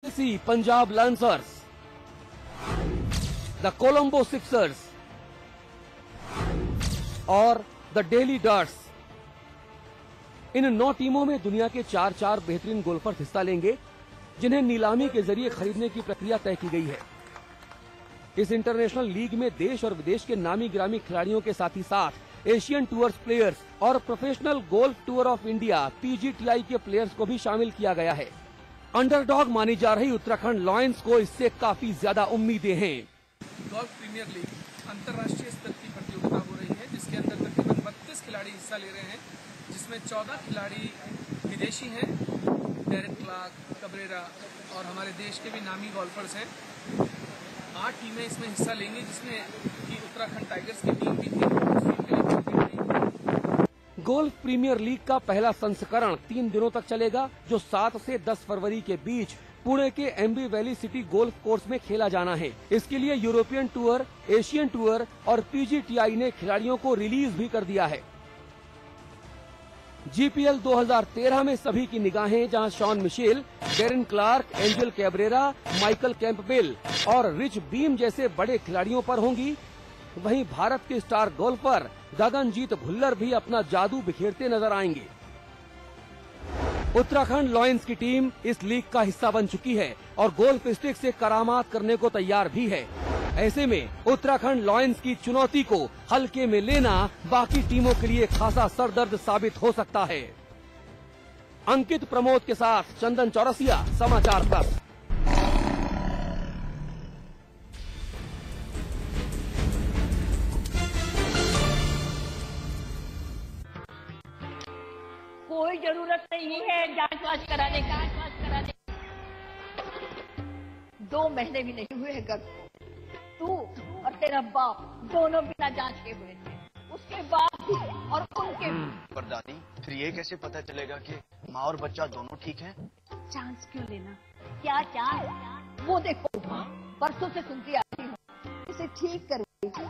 Punjab lancers, the Colombo Sixers और the daily darts. इन 9 टीमों में दुनिया के 4 बेहतरीन गोल्फर्स हिस्सा लेंगे, जिन्हें नीलामी के जरिए खरीदने की प्रक्रिया तय की गई है। इस इंटरनेशनल लीग में देश और विदेश के नामी गिरामी खिलाड़ियों के साथ ही साथ एशियन टूर्स प्लेयर्स और professional golf tour of India (PGTI) के प्लेयर्स को भी शामिल किया गया है। अंडरडॉग मानी जा रही उत्तराखंड लायंस को इससे काफी ज्यादा उम्मीदें हैं। गोल्फ प्रीमियर लीग अंतर्राष्ट्रीय स्तर की प्रतियोगिता हो रही है, जिसके अंदर तकरीबन 32 खिलाड़ी हिस्सा ले रहे हैं, जिसमें 14 खिलाड़ी विदेशी हैं, डेरेक क्लार्क, कबरेरा और हमारे देश के भी नामी गोल्फर्स हैं। 8 टीमें इसमें हिस्सा लेंगी, जिसमें कि उत्तराखंड टाइगर्स की टीम भी थी। गोल्फ प्रीमियर लीग का पहला संस्करण 3 दिनों तक चलेगा, जो 7 से 10 फरवरी के बीच पुणे के Aamby valley city golf course में खेला जाना है। इसके लिए यूरोपियन टूर, एशियन टूर और PGTI ने खिलाड़ियों को रिलीज भी कर दिया है। GPL 2013 में सभी की निगाहें जहां Shaun Micheel, Darren Clarke, Angel Cabrera, Michael Campbell और रिच बीम जैसे बड़े खिलाड़ियों पर होंगी, वहीं भारत के स्टार गोल्फर गगनजीत भुल्लर भी अपना जादू बिखेरते नजर आएंगे। उत्तराखंड लायंस की टीम इस लीग का हिस्सा बन चुकी है और गोल्फ स्टिक से करामात करने को तैयार भी है। ऐसे में उत्तराखंड लायंस की चुनौती को हल्के में लेना बाकी टीमों के लिए खासा सरदर्द साबित हो सकता है। अंकित प्रमोद के साथ चंदन चौरसिया, समाचार प्लस। कोई जरूरत नहीं है जांच वाच कराने का। 2 महीने भी नहीं हुए हैं गर्भ। तू और तेरा बाप दोनों बिना जांच के हुए थे, उसके बाद भी और उनके भी। पर दादी, फिर ये कैसे पता चलेगा कि माँ और बच्चा दोनों ठीक हैं? चांस क्यों लेना? क्या चांस? वो देखो, परसों से सुनती आ रही हूँ इसे ठीक करेगी,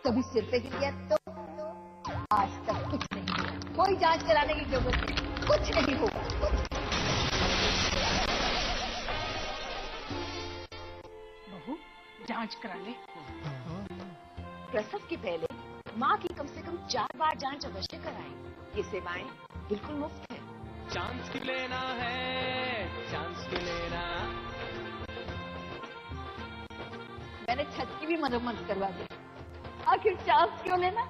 कभी सिर पे गिर गया तो आज तक कुछ नहीं हुआ। कोई जांच कराने की जरूरत नहीं, कुछ नहीं होगा। बहू, जांच करा ले। प्रसव के पहले माँ की कम से कम 4 बार जांच अवश्य कराएं। ये सेवाएं बिल्कुल मुफ्त है। चांस क्यों लेना है, चांस क्यों लेना। मैंने छत की भी मरम्मत करवा दी, आखिर चांस क्यों लेना?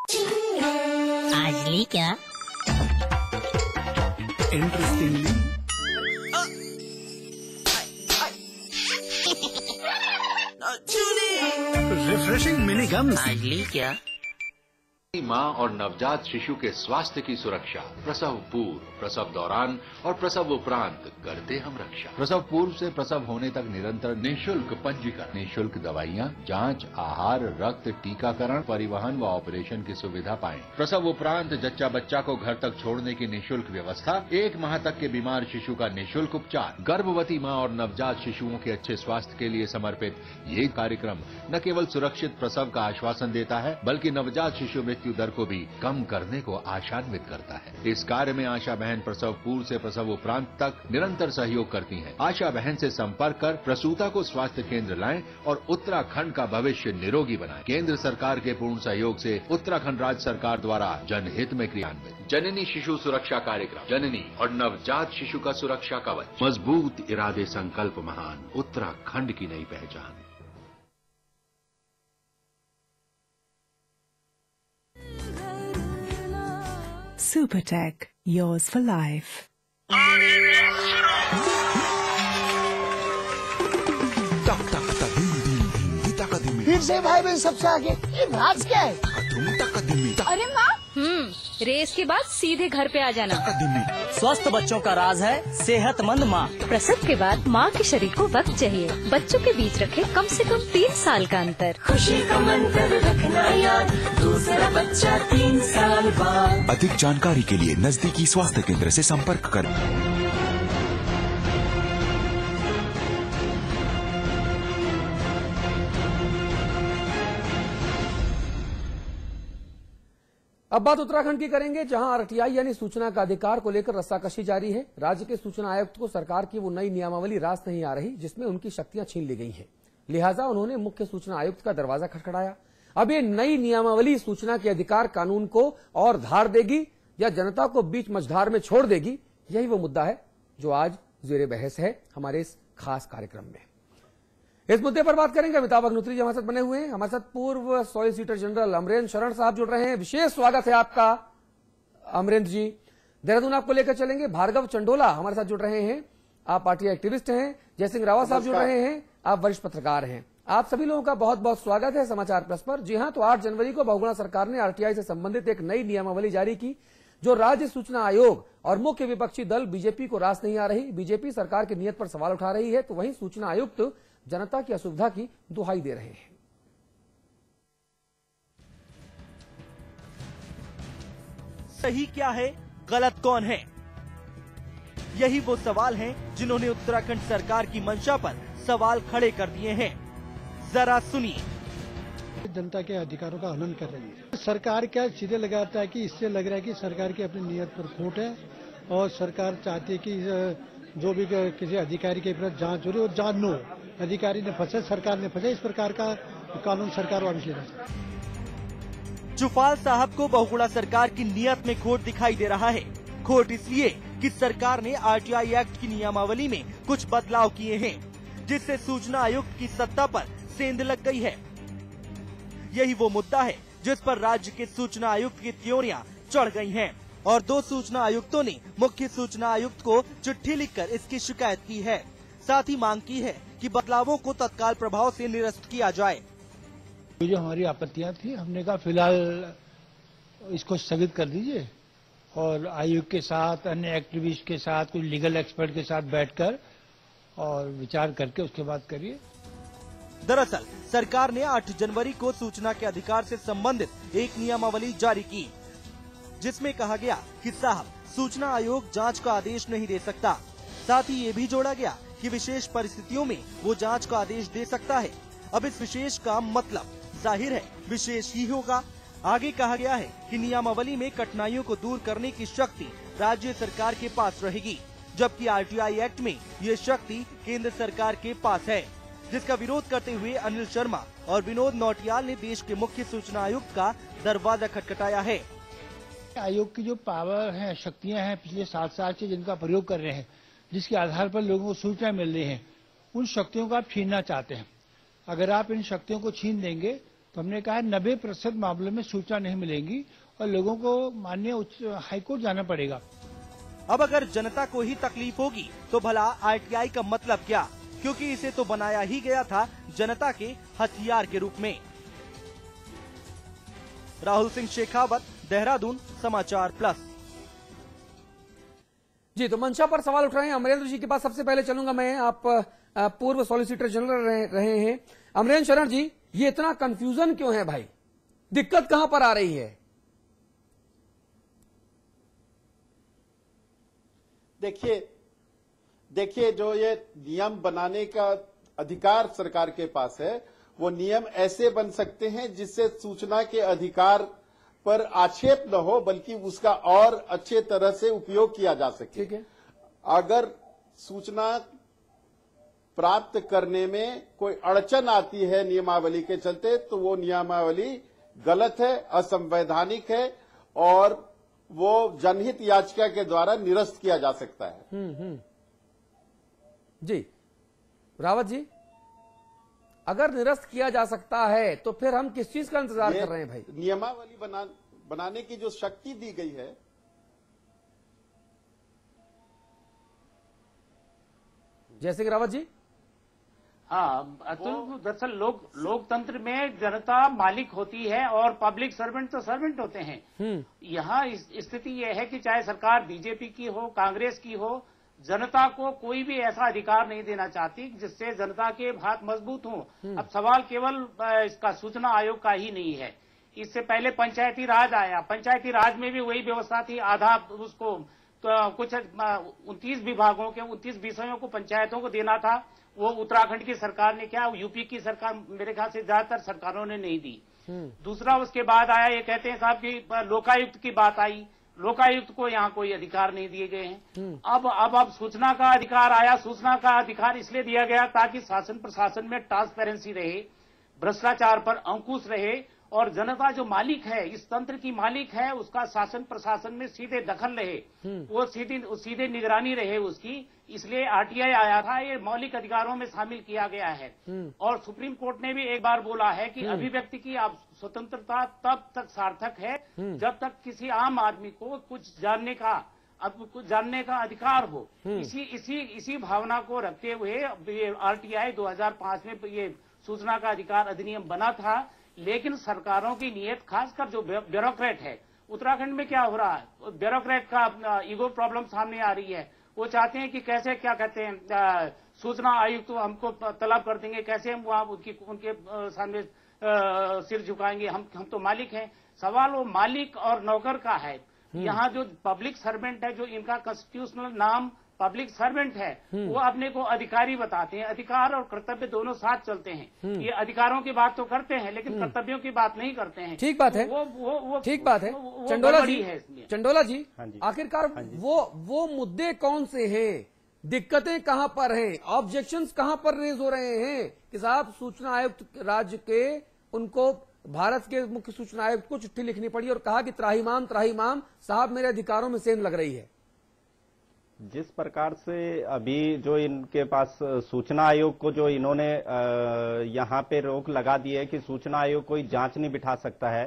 आज ली क्या? Interestingly refreshing mini gums. आज ली क्या? माँ और नवजात शिशु के स्वास्थ्य की सुरक्षा प्रसव पूर्व, प्रसव दौरान और प्रसव उपरांत करते हम रक्षा। प्रसव पूर्व से प्रसव होने तक निरंतर निःशुल्क पंजीकरण, निःशुल्क दवाइयाँ, जांच, आहार, रक्त, टीकाकरण, परिवहन व ऑपरेशन की सुविधा पाएं। प्रसव उपरांत जच्चा बच्चा को घर तक छोड़ने की निःशुल्क व्यवस्था, 1 माह तक के बीमार शिशु का निःशुल्क उपचार। गर्भवती माँ और नवजात शिशुओं के अच्छे स्वास्थ्य के लिए समर्पित ये कार्यक्रम न केवल सुरक्षित प्रसव का आश्वासन देता है, बल्कि नवजात शिशु मृत्यु दर को भी कम करने को आशान्वित करता है। इस कार्य में आशा बहन प्रसव पूर्व से प्रसव उपरांत तक निरंतर सहयोग करती हैं। आशा बहन से संपर्क कर प्रसूता को स्वास्थ्य केंद्र लाएं और उत्तराखंड का भविष्य निरोगी बनाएं। केंद्र सरकार के पूर्ण सहयोग से उत्तराखंड राज्य सरकार द्वारा जनहित में क्रियान्वित जननी शिशु सुरक्षा कार्यक्रम, जननी और नवजात शिशु का सुरक्षा कवच। मजबूत इरादे, संकल्प महान, उत्तराखंड की नई पहचान। Supertech, yours for life. फिर से भाई बहन सबसे आगे, ये राज क्या है? अरे माँ, रेस के बाद सीधे घर पे आ जाना। स्वस्थ बच्चों का राज है सेहतमंद माँ। प्रसव के बाद माँ के शरीर को वक्त चाहिए। बच्चों के बीच रखे कम से कम 3 साल का अंतर। खुशी का मंत्र रखना याद, दूसरा बच्चा 3 साल बाद। अधिक जानकारी के लिए नजदीकी स्वास्थ्य केंद्र से संपर्क करें। अब बात उत्तराखंड की करेंगे, जहां आरटीआई यानी सूचना का अधिकार को लेकर रस्साकशी जारी है। राज्य के सूचना आयुक्त को सरकार की वो नई नियमावली रास नहीं आ रही जिसमें उनकी शक्तियां छीन ली गई हैं। लिहाजा उन्होंने मुख्य सूचना आयुक्त का दरवाजा खटखटाया। अब ये नई नियमावली सूचना के अधिकार कानून को और धार देगी या जनता को बीच मझधार में छोड़ देगी, यही वो मुद्दा है जो आज ज़ेरे बहस है हमारे इस खास कार्यक्रम में। इस मुद्दे पर बात करेंगे। अमिताभ अग्निहोत्री जी हमारे साथ बने हुए हैं। हमारे साथ पूर्व सॉलिसिटर जनरल अमरेंद्र शरण साहब जुड़ रहे हैं। विशेष स्वागत है आपका अमरेंद्र जी। देहरादून आपको लेकर चलेंगे। भार्गव चंडोला हमारे साथ जुड़ रहे हैं, आप पार्टी एक्टिविस्ट हैं। जयसिंह रावत साहब जुड़ रहे हैं, आप वरिष्ठ पत्रकार हैं। आप सभी लोगों का बहुत बहुत स्वागत है समाचार प्लस पर। जी हां, तो 8 जनवरी को बहुगुणा सरकार ने आरटीआई से संबंधित एक नई नियमावली जारी की जो राज्य सूचना आयोग और मुख्य विपक्षी दल बीजेपी को रास नहीं आ रही। बीजेपी सरकार की नीयत पर सवाल उठा रही है तो वहीं सूचना आयुक्त जनता की असुविधा की दुहाई दे रहे हैं। सही क्या है, गलत कौन है, यही वो सवाल हैं जिन्होंने उत्तराखंड सरकार की मंशा पर सवाल खड़े कर दिए हैं। जरा सुनिए। जनता के अधिकारों का हनन कर रही है सरकार। क्या सीधे लगाता है कि इससे लग रहा है कि सरकार की अपनी नीयत पर खोट है और सरकार चाहती है कि जो भी किसी अधिकारी के विरुद्ध जांच हो रही है वो जांच न हो। अधिकारी ने फंसे, सरकार ने फंसे, इस प्रकार का कानून सरकार वापसी है। जुफाल साहब को बहुगुणा सरकार की नीयत में खोट दिखाई दे रहा है। खोट इसलिए कि सरकार ने आरटीआई एक्ट की नियमावली में कुछ बदलाव किए हैं जिससे सूचना आयुक्त की सत्ता पर सेंध लग गई है। यही वो मुद्दा है जिस पर राज्य के सूचना आयुक्त की त्योरियां चढ़ गई हैं और 2 सूचना आयुक्तों ने मुख्य सूचना आयुक्त को चिट्ठी लिखकर इसकी शिकायत की है। साथ ही मांग की है कि बदलावों को तत्काल प्रभाव से निरस्त किया जाए। जो हमारी आपत्तियां थी हमने कहा फिलहाल इसको स्थगित कर दीजिए और आयोग के साथ, अन्य एक्टिविस्ट के साथ, कुछ लीगल एक्सपर्ट के साथ बैठकर और विचार करके उसके बाद करिए। दरअसल सरकार ने 8 जनवरी को सूचना के अधिकार से संबंधित एक नियमावली जारी की जिसमें कहा गया कि साहब सूचना आयोग जांच का आदेश नहीं दे सकता। साथ ही ये भी जोड़ा गया कि विशेष परिस्थितियों में वो जांच का आदेश दे सकता है। अब इस विशेष का मतलब जाहिर है विशेष ही होगा। आगे कहा गया है कि नियमावली में कठिनाइयों को दूर करने की शक्ति राज्य सरकार के पास रहेगी, जबकि आरटीआई एक्ट में ये शक्ति केंद्र सरकार के पास है, जिसका विरोध करते हुए अनिल शर्मा और विनोद नौटियाल ने देश के मुख्य सूचना आयुक्त का दरवाजा खटखटाया है। आयोग की जो पावर है, शक्तियां हैं पिछले 7 साल से जिनका प्रयोग कर रहे हैं, जिसके आधार पर लोगों को सूचना मिल रही है, उन शक्तियों को आप छीनना चाहते हैं। अगर आप इन शक्तियों को छीन देंगे तो हमने कहा 90% मामलों में सूचना नहीं मिलेगी और लोगों को माननीय हाईकोर्ट जाना पड़ेगा। अब अगर जनता को ही तकलीफ होगी तो भला आरटीआई का मतलब क्या, क्योंकि इसे तो बनाया ही गया था जनता के हथियार के रूप में। राहुल सिंह शेखावत, देहरादून, समाचार प्लस। जी, तो मंशा पर सवाल उठ रहे हैं। अमरेंद्र जी के पास सबसे पहले चलूंगा मैं। आप पूर्व सॉलिसिटर जनरल रहे हैं। अमरेंद्र शरण जी, ये इतना कंफ्यूजन क्यों है भाई? दिक्कत कहां पर आ रही है? देखिए जो ये नियम बनाने का अधिकार सरकार के पास है, वो नियम ऐसे बन सकते हैं जिससे सूचना के अधिकार पर आक्षेप न हो, बल्कि उसका और अच्छे तरह से उपयोग किया जा सके। ठीक है। अगर सूचना प्राप्त करने में कोई अड़चन आती है नियमावली के चलते, तो वो नियमावली गलत है, असंवैधानिक है और वो जनहित याचिका के द्वारा निरस्त किया जा सकता है। जी, रावत जी, अगर निरस्त किया जा सकता है तो फिर हम किस चीज का इंतजार कर रहे हैं भाई? नियमावली बनाने की जो शक्ति दी गई है, जयसिंह रावत जी। हाँ, अतुल, दरअसल लोकतंत्र में जनता मालिक होती है और पब्लिक सर्वेंट तो सर्वेंट होते हैं। यहाँ स्थिति यह है कि चाहे सरकार बीजेपी की हो, कांग्रेस की हो, जनता को कोई भी ऐसा अधिकार नहीं देना चाहती जिससे जनता के हाथ मजबूत हों। अब सवाल केवल इसका सूचना आयोग का ही नहीं है। इससे पहले पंचायती राज आया, पंचायती राज में भी वही व्यवस्था थी। आधा उसको तो कुछ 29 विभागों के 29 विषयों को पंचायतों को देना था। वो उत्तराखंड की सरकार ने क्या, यूपी की सरकार, मेरे ख्याल से ज्यादातर सरकारों ने नहीं दी। दूसरा उसके बाद आया, ये कहते हैं साहब कि लोकायुक्त की बात आई, लोकायुक्त को यहाँ कोई अधिकार नहीं दिए गए हैं। अब सूचना का अधिकार आया। सूचना का अधिकार इसलिए दिया गया ताकि शासन प्रशासन में ट्रांसपेरेंसी रहे, भ्रष्टाचार पर अंकुश रहे और जनता जो मालिक है, इस तंत्र की मालिक है, उसका शासन प्रशासन में सीधे दखल रहे, वो सीधे निगरानी रहे उसकी। इसलिए आरटीआई आया था, ये मौलिक अधिकारों में शामिल किया गया है। और सुप्रीम कोर्ट ने भी एक बार बोला है कि अभिव्यक्ति की स्वतंत्रता तब तक सार्थक है जब तक किसी आम आदमी को कुछ जानने का अधिकार हो। इसी भावना को रखते हुए ये आरटीआई 2005 में ये सूचना का अधिकार अधिनियम बना था। लेकिन सरकारों की नीयत, खासकर जो ब्यूरोक्रेट है, उत्तराखंड में क्या हो रहा है, ब्यूरोक्रेट का ईगो प्रॉब्लम सामने आ रही है। वो चाहते हैं कि कैसे, क्या कहते हैं, सूचना आयुक्त तो हमको तलब कर देंगे, कैसे हम वहां उनके सामने सिर झुकाएंगे, हम तो मालिक हैं। सवाल वो मालिक और नौकर का है। यहाँ जो पब्लिक सर्वेंट है, जो इनका कॉन्स्टिट्यूशनल नाम पब्लिक सर्वेंट है, वो अपने को अधिकारी बताते हैं। अधिकार और कर्तव्य दोनों साथ चलते हैं। ये अधिकारों की बात तो करते हैं लेकिन कर्तव्यों की बात नहीं करते हैं। ठीक बात है, वो ठीक बात है। चंडोला जी, आखिरकार वो मुद्दे कौन से हैं, दिक्कतें कहां पर हैं, ऑब्जेक्शंस कहां पर रेज हो रहे हैं कि साहब सूचना आयुक्त राज्य के, उनको भारत के मुख्य सूचना आयुक्त को चिट्ठी लिखनी पड़ी और कहा कि त्राहिमाम साहब मेरे अधिकारों में सेंध लग रही है। जिस प्रकार से अभी जो इनके पास सूचना आयोग को जो इन्होंने यहाँ पे रोक लगा दी है कि सूचना आयोग कोई जांच नहीं बिठा सकता है।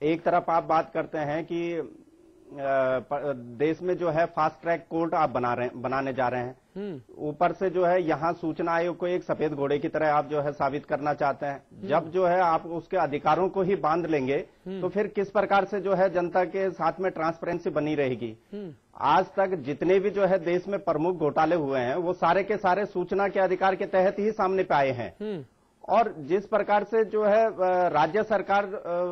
एक तरफ आप बात करते हैं कि देश में जो है फास्ट ट्रैक कोर्ट आप बनाने जा रहे हैं, ऊपर से जो है यहाँ सूचना आयोग को एक सफेद घोड़े की तरह आप जो है साबित करना चाहते हैं। जब जो है आप उसके अधिकारों को ही बांध लेंगे तो फिर किस प्रकार से जो है जनता के साथ में ट्रांसपेरेंसी बनी रहेगी। आज तक जितने भी जो है देश में प्रमुख घोटाले हुए हैं वो सारे के सारे सूचना के अधिकार के तहत ही सामने पे आए हैं। और जिस प्रकार से जो है राज्य सरकार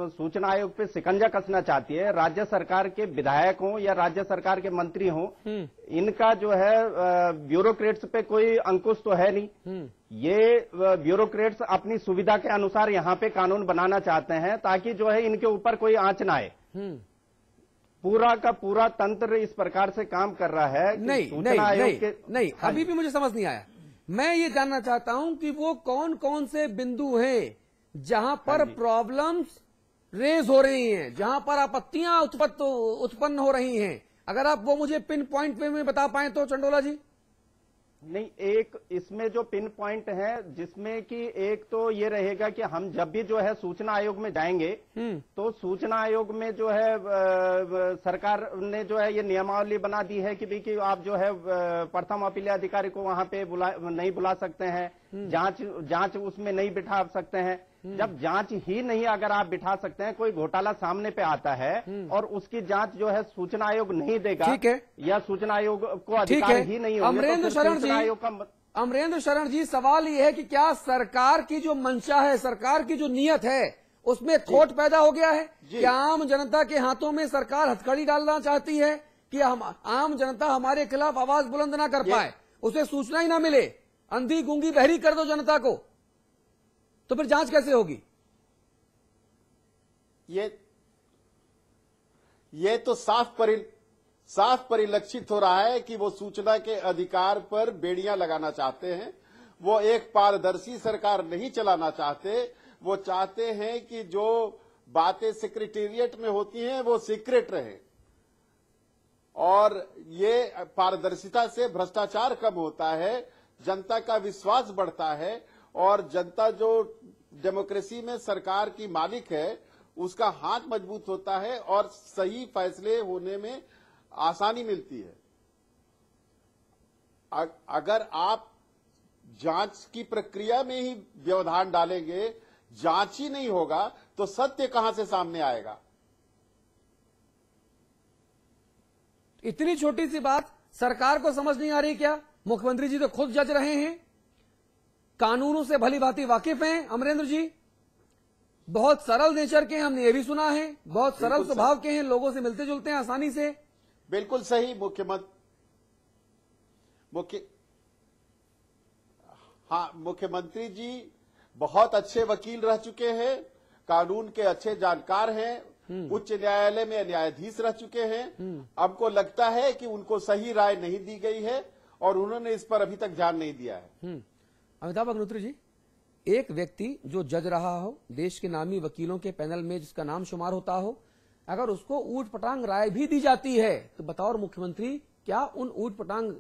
सूचना आयोग पे शिकंजा कसना चाहती है, राज्य सरकार के विधायक हों या राज्य सरकार के मंत्री हों, इनका जो है ब्यूरोक्रेट्स पे कोई अंकुश तो है नहीं। ये ब्यूरोक्रेट्स अपनी सुविधा के अनुसार यहाँ पे कानून बनाना चाहते हैं ताकि जो है इनके ऊपर कोई आंच ना आए। पूरा का पूरा तंत्र इस प्रकार से काम कर रहा है। नहीं, अभी भी मुझे समझ नहीं आया। मैं ये जानना चाहता हूं कि वो कौन कौन से बिंदु हैं जहां पर प्रॉब्लम्स रेज हो रही हैं, जहां पर आपत्तियां उत्पन्न हो रही हैं। अगर आप वो मुझे पिन पॉइंट में बता पाएं तो चंडोला जी। नहीं, एक इसमें जो पिन पॉइंट है जिसमें कि एक तो ये रहेगा कि हम जब भी जो है सूचना आयोग में जाएंगे तो सूचना आयोग में जो है सरकार ने जो है ये नियमावली बना दी है कि भाई कि आप जो है प्रथम अपील अधिकारी को वहां पे नहीं बुला सकते हैं, जांच उसमें नहीं बिठा सकते हैं। जब जांच ही नहीं अगर आप बिठा सकते हैं, कोई घोटाला सामने पे आता है और उसकी जांच जो है सूचना आयोग नहीं देगा, ठीक है, या सूचना आयोग को अधिकार ही नहीं होगा, अमरेंद्र शरण जी, सवाल ये है कि क्या सरकार की जो मंशा है, सरकार की जो नीयत है, उसमें खोट पैदा हो गया है? क्या आम जनता के हाथों में सरकार हथकड़ी डालना चाहती है कि हम आम जनता हमारे खिलाफ आवाज बुलंद ना कर पाए, उसे सूचना ही ना मिले, अंधी गूंगी बहरी कर दो जनता को, तो फिर जांच कैसे होगी? ये तो साफ परिलक्षित हो रहा है कि वो सूचना के अधिकार पर बेड़ियां लगाना चाहते हैं। वो एक पारदर्शी सरकार नहीं चलाना चाहते। वो चाहते हैं कि जो बातें सेक्रेटेरिएट में होती हैं वो सीक्रेट रहे, और ये पारदर्शिता से भ्रष्टाचार कम होता है, जनता का विश्वास बढ़ता है, और जनता जो डेमोक्रेसी में सरकार की मालिक है उसका हाथ मजबूत होता है और सही फैसले होने में आसानी मिलती है। अगर आप जांच की प्रक्रिया में ही व्यवधान डालेंगे, जांच ही नहीं होगा, तो सत्य कहां से सामने आएगा? इतनी छोटी सी बात सरकार को समझ नहीं आ रही क्या? मुख्यमंत्री जी तो खुद जज रहे हैं, कानूनों से भली भांति वाकिफ हैं। अमरेंद्र जी बहुत सरल नेचर के हैं, हमने ये भी सुना है, बहुत सरल स्वभाव के हैं, लोगों से मिलते जुलते हैं आसानी से। बिल्कुल सही। मुख्यमंत्री जी बहुत अच्छे वकील रह चुके हैं, कानून के अच्छे जानकार हैं, उच्च न्यायालय में न्यायाधीश रह चुके हैं। हमको लगता है कि उनको सही राय नहीं दी गई है और उन्होंने इस पर अभी तक ध्यान नहीं दिया है। अमिताभ अग्निहोत्री जी, एक व्यक्ति जो जज रहा हो, देश के नामी वकीलों के पैनल में जिसका नाम शुमार होता हो, अगर उसको ऊट पटांग राय भी दी जाती है तो बतौर मुख्यमंत्री क्या उन ऊट पटांग